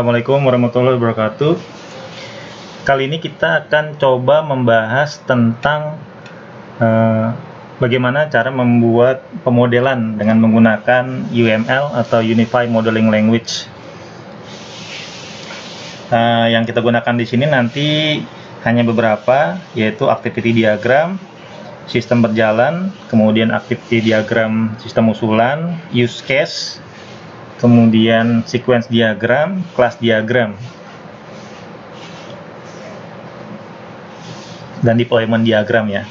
Assalamualaikum warahmatullahi wabarakatuh. Kali ini kita akan coba membahas tentang bagaimana cara membuat pemodelan dengan menggunakan UML atau Unified Modeling Language. Yang kita gunakan di sini nanti hanya beberapa, yaitu activity diagram, sistem berjalan, kemudian activity diagram sistem usulan, use case, kemudian sequence diagram, class diagram, dan deployment diagram ya.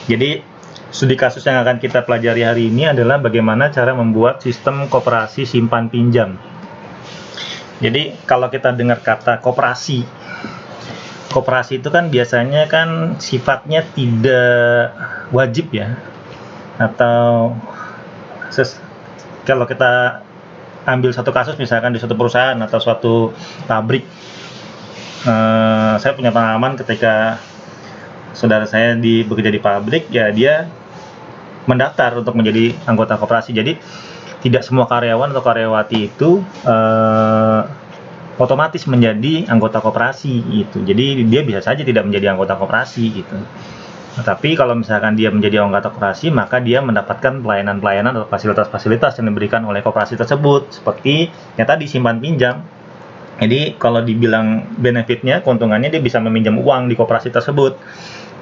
Jadi studi kasus yang akan kita pelajari hari ini adalah bagaimana cara membuat sistem koperasi simpan pinjam. Jadi kalau kita dengar kata koperasi itu kan biasanya kan sifatnya tidak wajib ya, atau kalau kita ambil satu kasus misalkan di suatu perusahaan atau suatu pabrik, saya punya pengalaman ketika saudara saya bekerja di pabrik, ya dia mendaftar untuk menjadi anggota koperasi. Jadi tidak semua karyawan atau karyawati itu otomatis menjadi anggota koperasi gitu. Jadi dia bisa saja tidak menjadi anggota koperasi gitu. Tapi kalau misalkan dia menjadi anggota koperasi, maka dia mendapatkan pelayanan-pelayanan atau fasilitas-fasilitas yang diberikan oleh koperasi tersebut, seperti yang tadi simpan pinjam. Jadi kalau dibilang benefitnya, keuntungannya, dia bisa meminjam uang di koperasi tersebut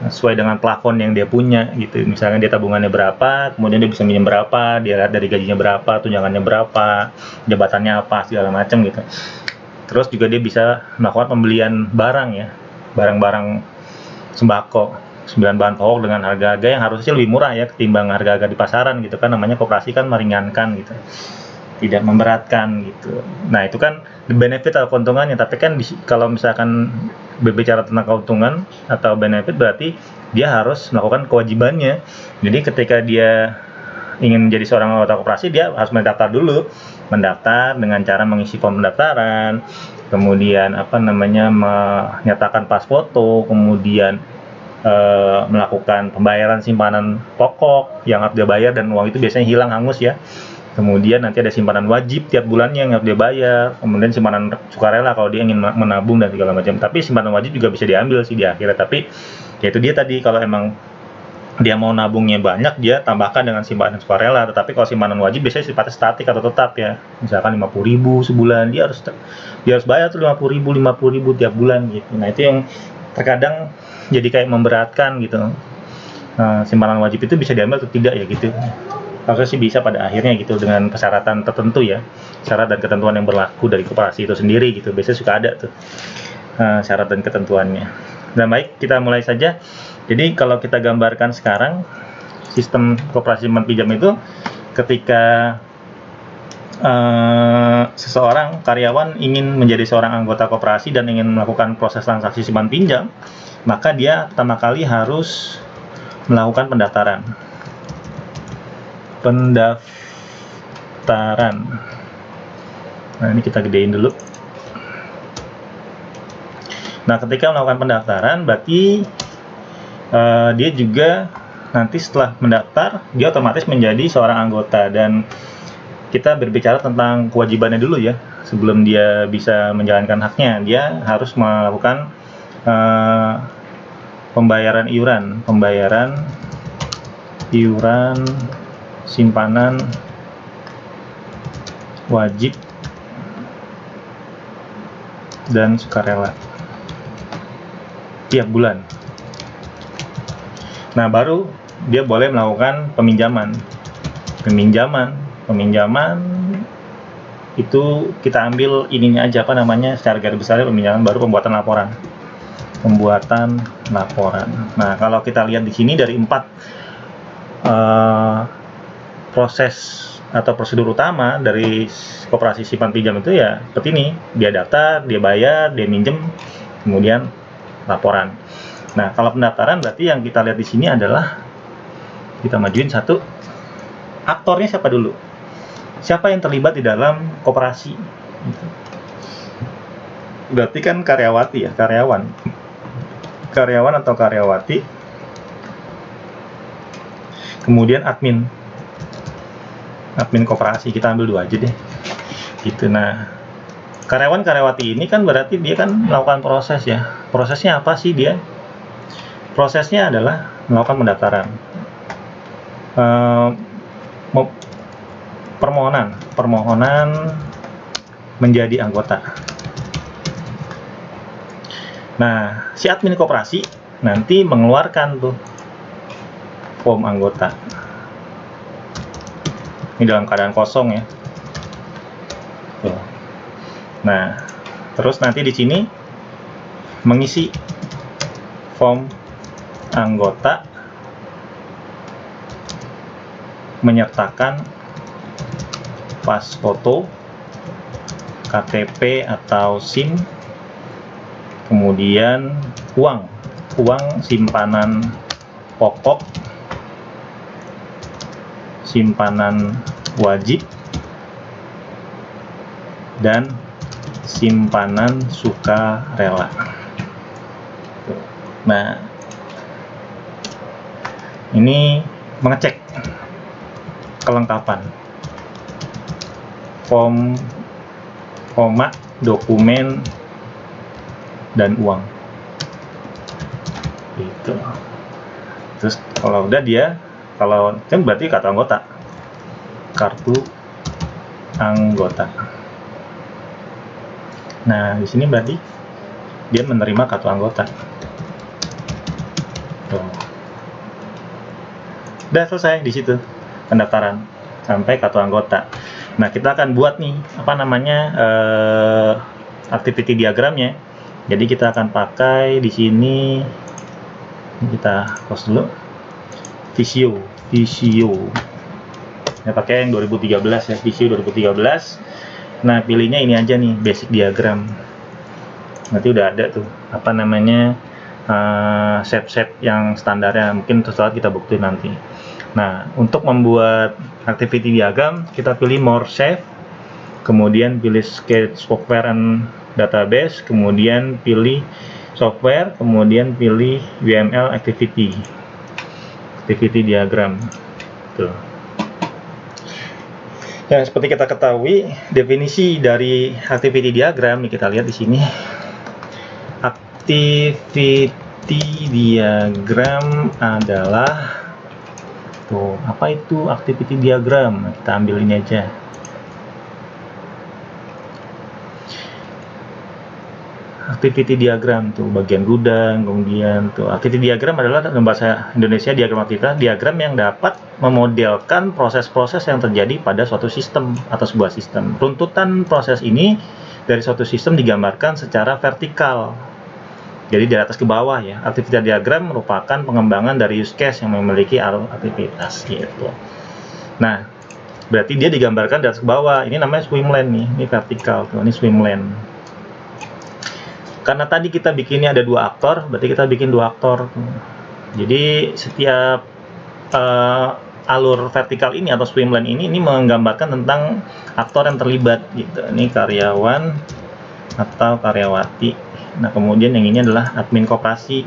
sesuai dengan plafon yang dia punya gitu. Misalnya dia tabungannya berapa, kemudian dia bisa minjem berapa, dia lihat dari gajinya berapa, tunjangannya berapa, jabatannya apa, segala macam gitu. Terus juga dia bisa melakukan pembelian barang ya, barang-barang sembako, 9 bahan pokok dengan harga-harga yang harusnya lebih murah ya ketimbang harga-harga di pasaran gitu kan. Namanya koperasi kan meringankan gitu, tidak memberatkan gitu. Nah itu kan benefit atau keuntungannya. Tapi kan kalau misalkan berbicara tentang keuntungan atau benefit, berarti dia harus melakukan kewajibannya. Jadi ketika dia ingin menjadi seorang anggota koperasi, dia harus mendaftar dulu, mendaftar dengan cara mengisi form pendaftaran, kemudian menyatakan pas foto, kemudian melakukan pembayaran simpanan pokok yang harus dia bayar, dan uang itu biasanya hilang hangus ya. Kemudian nanti ada simpanan wajib tiap bulannya yang harus dia bayar, kemudian simpanan sukarela kalau dia ingin menabung dan segala macam. Tapi simpanan wajib juga bisa diambil sih di akhirnya, tapi ya itu dia tadi, kalau emang dia mau nabungnya banyak, dia tambahkan dengan simpanan sukarela. Tetapi kalau simpanan wajib biasanya sifatnya statik atau tetap ya, misalkan 50.000 sebulan, dia harus bayar tuh 50.000 tiap bulan gitu. Nah itu yang terkadang jadi kayak memberatkan gitu. Simpanan wajib itu bisa diambil atau tidak ya gitu. Harusnya sih bisa pada akhirnya gitu, dengan persyaratan tertentu ya, syarat dan ketentuan yang berlaku dari koperasi itu sendiri gitu. Biasanya suka ada tuh syarat dan ketentuannya. Nah baik, kita mulai saja. Jadi kalau kita gambarkan sekarang sistem koperasi simpan pinjam itu, ketika seseorang karyawan ingin menjadi seorang anggota koperasi dan ingin melakukan proses transaksi simpan pinjam, maka dia pertama kali harus melakukan pendaftaran. Nah ini kita gedein dulu. Nah ketika melakukan pendaftaran, berarti dia juga nanti setelah mendaftar, dia otomatis menjadi seorang anggota. Dan kita berbicara tentang kewajibannya dulu ya, sebelum dia bisa menjalankan haknya. Dia harus melakukan pembayaran iuran simpanan wajib dan sukarela tiap bulan. Nah baru dia boleh melakukan peminjaman itu kita ambil ininya aja, secara garis besarnya peminjaman, baru pembuatan laporan. Nah kalau kita lihat di sini dari 4 proses atau prosedur utama dari koperasi simpan pinjam itu ya seperti ini. Dia daftar, dia bayar, dia minjem, kemudian laporan. Nah kalau pendaftaran, berarti yang kita lihat di sini adalah, kita majuin satu, aktornya siapa dulu, siapa yang terlibat di dalam koperasi. Berarti kan karyawati ya, karyawan atau karyawati, kemudian admin koperasi, kita ambil 2 aja deh gitu. Nah Karyawan karyawati ini kan berarti dia kan melakukan proses ya. Prosesnya apa sih dia? Prosesnya adalah melakukan pendaftaran, permohonan menjadi anggota. Nah, si admin koperasi nanti mengeluarkan tuh form anggota. Ini dalam keadaan kosong ya. Tuh. Nah, terus nanti di sini mengisi form anggota menyertakan pas foto, KTP atau SIM, kemudian uang simpanan pokok, simpanan wajib, dan simpanan sukarela. Nah, ini mengecek kelengkapan form, dokumen, dan uang. Gitu. Terus kalau udah kalau kan berarti kartu anggota. Nah, di sini berarti dia menerima kartu anggota. Tuh. Udah selesai di situ pendaftaran sampai kartu anggota. Nah, kita akan buat nih activity diagramnya. Jadi kita akan pakai di sini, kita close dulu, Visio. Saya pakai yang 2013 ya, Visio 2013. Nah, pilihnya ini aja nih, basic diagram. Nanti udah ada tuh shape yang standarnya, mungkin setelah kita buktiin nanti. Nah, untuk membuat activity diagram, kita pilih more shape, kemudian pilih sketch software and database, kemudian pilih software, kemudian pilih UML activity diagram. Tuh. Ya, seperti kita ketahui, definisi dari activity diagram kita lihat di sini. Activity diagram adalah apa itu activity diagram? Kita ambil ini aja. Activity diagram bagian gudang, kemudian activity diagram adalah dalam bahasa Indonesia diagram yang dapat memodelkan proses-proses yang terjadi pada suatu sistem atau sebuah sistem. Runtutan proses ini dari suatu sistem digambarkan secara vertikal. Jadi dari atas ke bawah ya. Activity diagram merupakan pengembangan dari use case yang memiliki alur aktivitas gitu. Nah, berarti dia digambarkan dari atas ke bawah. Ini namanya swim lane nih. Ini vertikal tuh. Ini swim lane. Karena tadi kita bikinnya ada 2 aktor, berarti kita bikin 2 aktor. Jadi setiap alur vertikal ini atau swim lane ini menggambarkan tentang aktor yang terlibat gitu. Ini karyawan atau karyawati. Nah, kemudian yang ini adalah admin koperasi.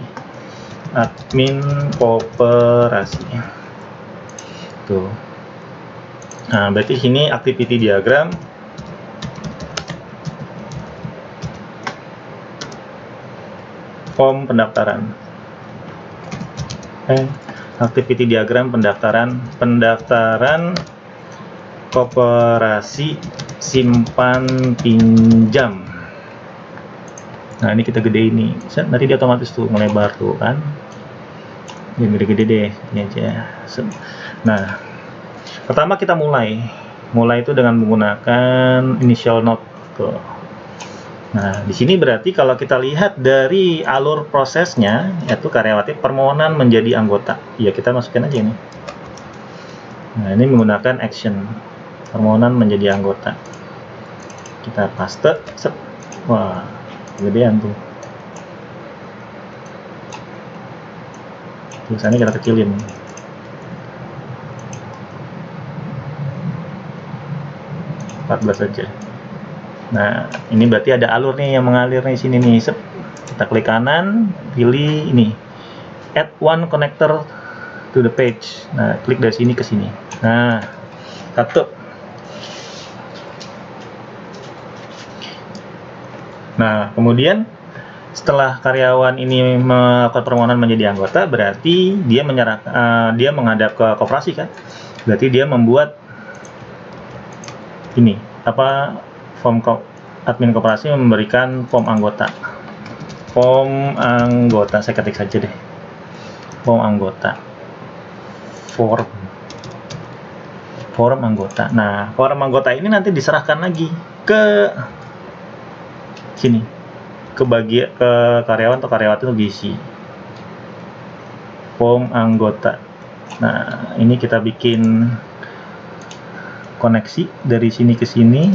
Tuh. Nah, berarti sini activity diagram. Form pendaftaran. Activity diagram pendaftaran koperasi simpan pinjam. Nah, ini kita gede ini. Nanti dia otomatis tuh melebar tuh kan. Ini gede-gede deh, ini aja. Nah, pertama kita mulai itu dengan menggunakan initial node tuh. Nah, di sini berarti kalau kita lihat dari alur prosesnya, yaitu karyawati permohonan menjadi anggota. Ya, kita masukin aja ini. Nah, ini menggunakan action permohonan menjadi anggota. Kita paste, set. Wah, gedean tuh. Tulisannya kita kecilin. Saja. Nah, ini berarti ada alur nih yang mengalir nih sini nih. Kita klik kanan, pilih ini. Add one connector to the page. Nah, klik dari sini ke sini. Nah, satu. Nah, kemudian setelah karyawan ini melakukan permohonan menjadi anggota, berarti dia dia menghadap ke koperasi kan? Berarti dia membuat ini admin koperasi memberikan form anggota. Saya ketik saja deh. Form anggota. Form anggota. Nah, form anggota ini nanti diserahkan lagi ke sini, ke karyawan atau karyawati untuk diisi form anggota. Nah, ini kita bikin koneksi dari sini ke sini,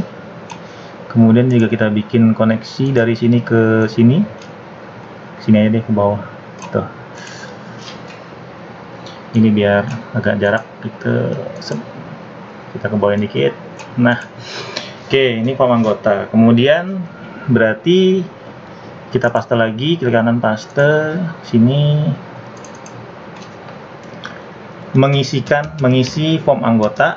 kemudian juga kita bikin koneksi dari sini ke sini aja deh, ke bawah tuh. Ini biar agak jarak kita ke bawah dikit. Nah, oke, ini form anggota. Kemudian berarti kita paste lagi, klik kanan paste sini, mengisi form anggota,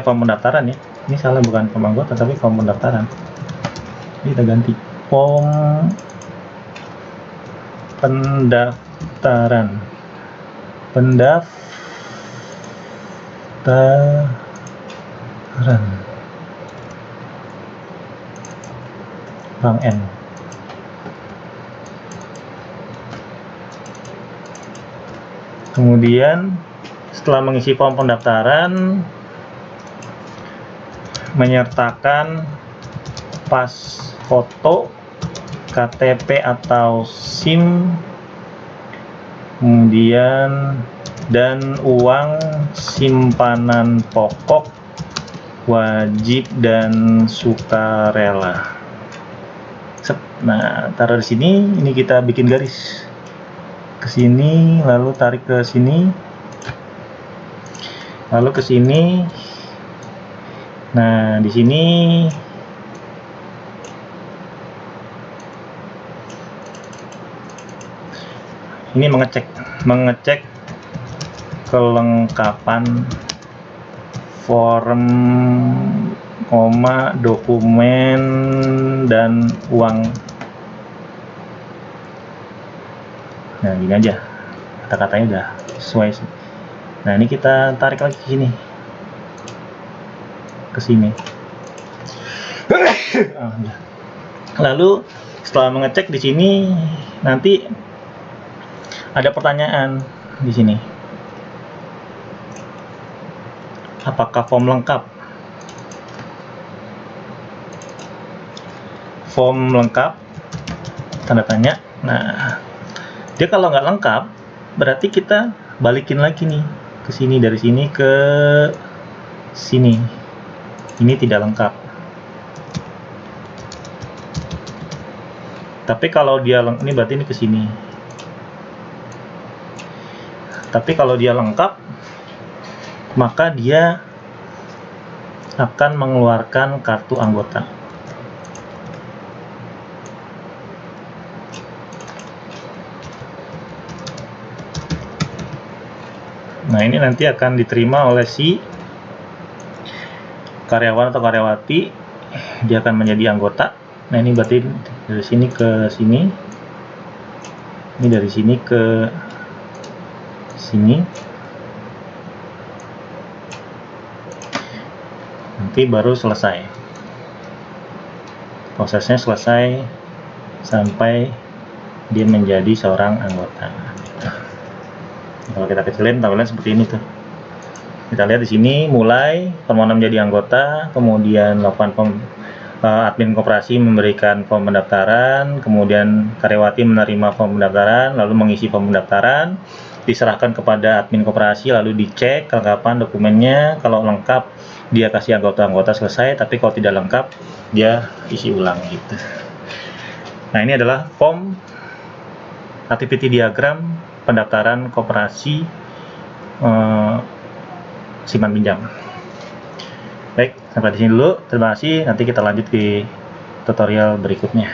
form pendaftaran ya. Ini salah, bukan form anggota tapi form pendaftaran. Ini kita ganti form pendaftaran. Bang N. Kemudian setelah mengisi form pendaftaran, menyertakan pas foto, KTP atau SIM, kemudian dan uang simpanan pokok wajib dan sukarela. Nah, taruh di sini. Ini kita bikin garis ke sini, lalu tarik ke sini, lalu ke sini. Nah, di sini ini mengecek kelengkapan form, dokumen dan uang. Nah, gini aja, kata-katanya udah sesuai. Nah, ini kita tarik lagi ke sini. Lalu setelah mengecek di sini, nanti ada pertanyaan di sini. Apakah form lengkap? Form lengkap, tanda tanya. Nah, dia kalau nggak lengkap, berarti kita balikin lagi nih ke sini, dari sini ke sini. Ini tidak lengkap. Tapi kalau dia ini berarti ini ke sini. Tapi kalau dia lengkap, maka dia akan mengeluarkan kartu anggota. Nah, ini nanti akan diterima oleh si karyawan atau karyawati. Dia akan menjadi anggota. Nah, ini berarti dari sini ke sini. Ini dari sini ke sini. Nanti baru selesai. Prosesnya selesai sampai dia menjadi seorang anggota. Kalau kita kecilin, tampilan seperti ini tuh. Kita lihat di sini, mulai permohonan menjadi anggota, kemudian melakukan admin koperasi memberikan form pendaftaran, kemudian karyawati menerima form pendaftaran, lalu mengisi form pendaftaran, diserahkan kepada admin koperasi, lalu dicek kelengkapan dokumennya. Kalau lengkap, dia kasih anggota selesai, tapi kalau tidak lengkap, dia isi ulang gitu. Nah, ini adalah form activity diagram pendaftaran koperasi simpan pinjam. Baik, sampai di sini dulu. Terima kasih. Nanti kita lanjut di tutorial berikutnya.